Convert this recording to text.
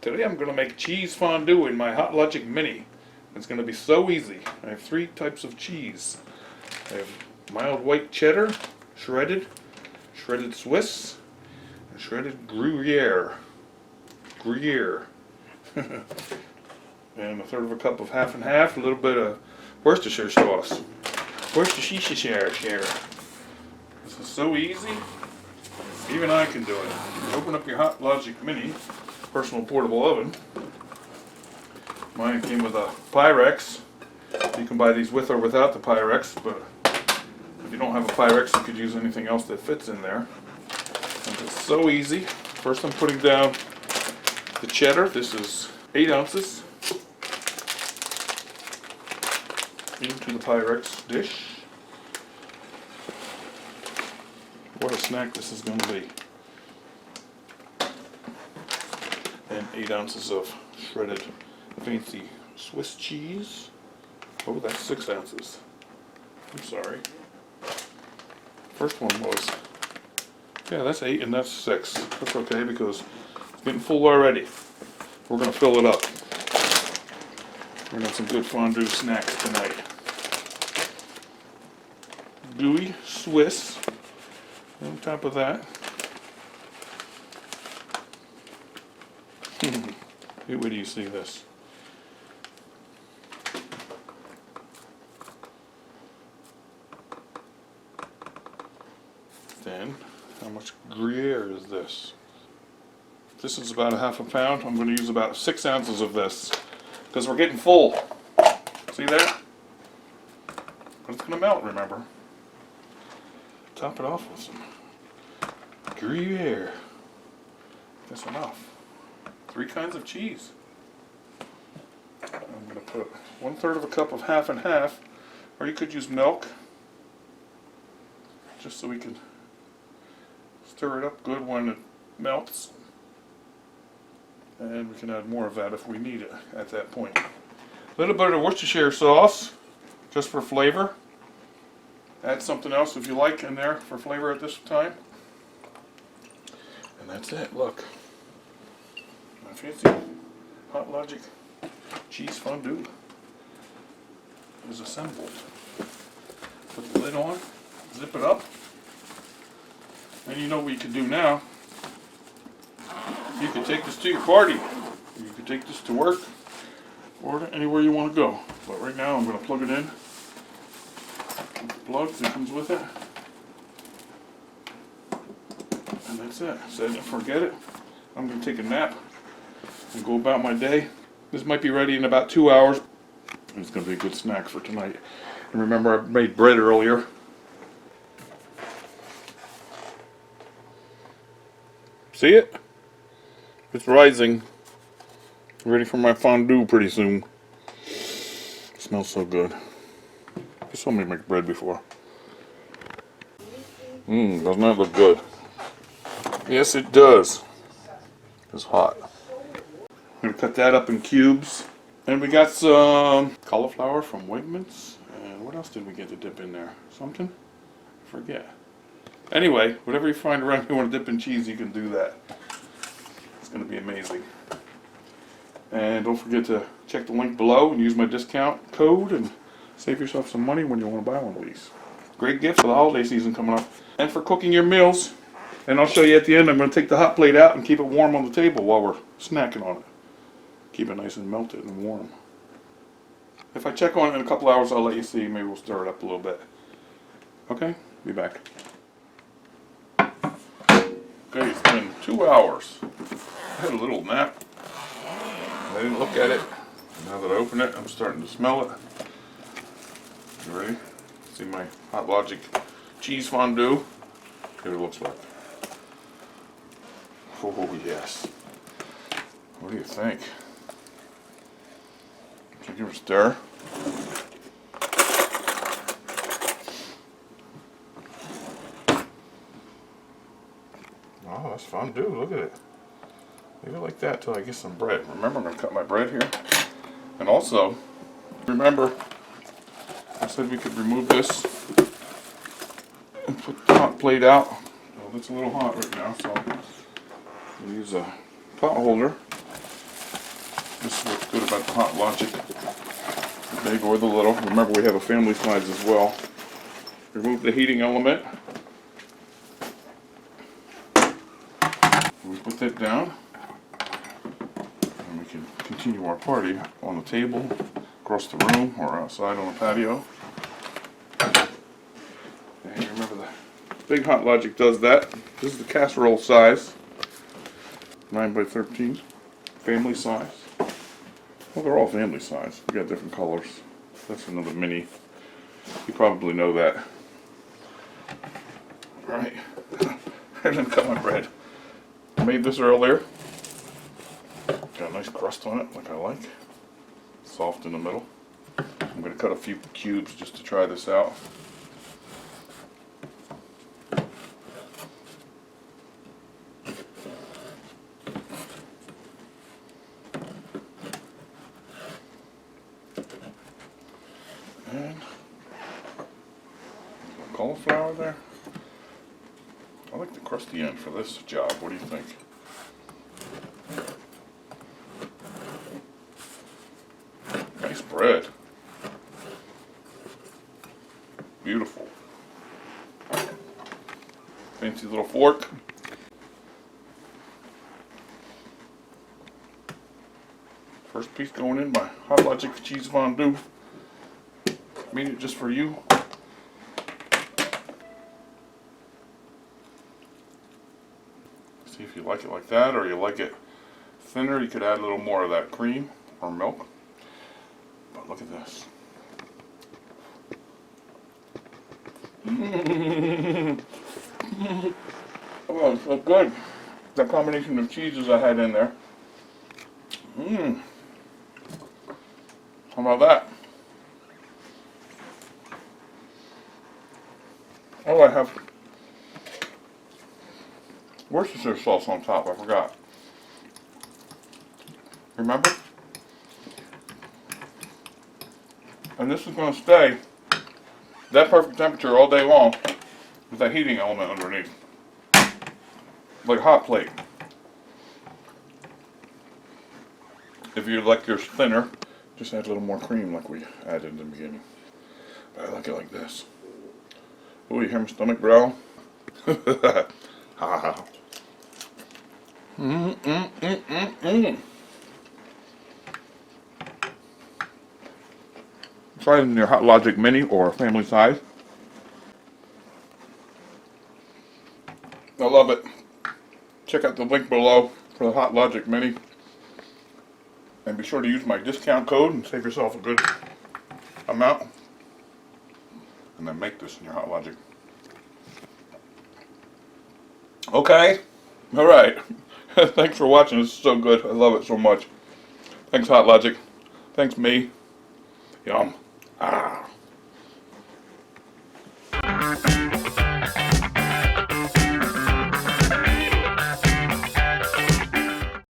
Today I'm going to make cheese fondue in my Hot Logic Mini. It's going to be so easy. I have 3 types of cheese. I have mild white cheddar, shredded Swiss, and shredded Gruyere. And a third of a cup of half and half, a little bit of Worcestershire sauce. Worcestershire. This is so easy. Even I can do it. You open up your Hot Logic Mini personal portable oven. Mine came with a Pyrex. You can buy these with or without the Pyrex, but if you don't have a Pyrex, you could use anything else that fits in there. And it's so easy. First I'm putting down the cheddar. This is 8 ounces into the Pyrex dish. What a snack this is going to be. And 8 ounces of shredded fancy Swiss cheese. Oh, that's 6 ounces. I'm sorry. First one was, yeah, that's 8 and that's 6. That's okay because it's getting full already. We're going to fill it up. We're going to have some good fondue snacks tonight. Gooey Swiss on top of that. Wait till you see this. Then, how much Gruyere is this? This is about a half a pound. I'm going to use about 6 ounces of this because we're getting full. See that? But it's going to melt, remember. Top it off with some Gruyere. That's enough. 3 kinds of cheese. I'm going to put 1/3 of a cup of half and half, or you could use milk, just so we can stir it up good when it melts. And we can add more of that if we need it at that point. A little bit of Worcestershire sauce, just for flavor. Add something else if you like in there for flavor at this time. And that's it, look. My fancy Hot Logic cheese fondue is assembled. Put the lid on, zip it up. And you know what you can do now. You can take this to your party. You can take this to work or anywhere you want to go. But right now I'm going to plug it in. The plug that comes with it. And that's it. Set it and forget it. I'm going to take a nap and go about my day. This might be ready in about 2 hours. It's going to be a good snack for tonight. And remember, I made bread earlier. See it? It's rising. Ready for my fondue pretty soon. It smells so good. You saw me make bread before. Doesn't that look good? Yes, it does. It's hot. I'm going to cut that up in cubes. And we got some cauliflower from Wegmans. And what else did we get to dip in there? Something? I forget. Anyway, whatever you find around you want to dip in cheese, you can do that. It's going to be amazing. And don't forget to check the link below and use my discount code and save yourself some money when you want to buy one of these. Great gift for the holiday season coming up. And for cooking your meals. And I'll show you at the end. I'm going to take the hot plate out and keep it warm on the table while we're snacking on it. Keep it nice and melted and warm. If I check on it in a couple hours, I'll let you see. Maybe we'll stir it up a little bit. Okay? Be back. Okay, it's been 2 hours. I had a little nap. I didn't look at it. Now that I open it, I'm starting to smell it. You ready? See my Hot Logic cheese fondue. Here it looks like. Oh yes. What do you think? Should I give it a stir? Oh, that's fondue. Look at it. Leave it like that till I get some bread. Remember, I'm going to cut my bread here. And also, remember, I said we could remove this and put the hot plate out. Well, it's a little hot right now, so I'll use a pot holder This is what's good about the Hot Logic, the big or the little. Remember, we have a family size as well. Remove the heating element. We put that down, and we can continue our party on the table, across the room, or outside on the patio. And remember, the big Hot Logic does that. This is the casserole size, 9 by 13, family size. Well, they're all family size. We got different colors. That's another mini. You probably know that. Right. I didn't cut my bread. I made this earlier. Got a nice crust on it, like I like. Soft in the middle. I'm going to cut a few cubes just to try this out. And cauliflower there. I like the crusty end for this job. What do you think? Nice bread. Beautiful. Fancy little fork. First piece going in my Hot Logic cheese fondue. Made it just for you. See if you like it like that, or you like it thinner. You could add a little more of that cream or milk. But look at this. Oh, it's so good. That combination of cheeses I had in there. How about that? Oh, I have Worcestershire sauce on top. I forgot. Remember? And this is going to stay that perfect temperature all day long with that heating element underneath. Like a hot plate. If you like yours thinner, just add a little more cream like we added in the beginning. But I like it like this. Oh, you hear my stomach growl? Ha ha. Try it in your Hot Logic Mini or family size. I love it. Check out the link below for the Hot Logic Mini. And be sure to use my discount code and save yourself a good amount. And then make this in your Hot Logic. Okay. Alright. Thanks for watching. This is so good. I love it so much. Thanks, Hot Logic. Thanks, me. Yum. Ah.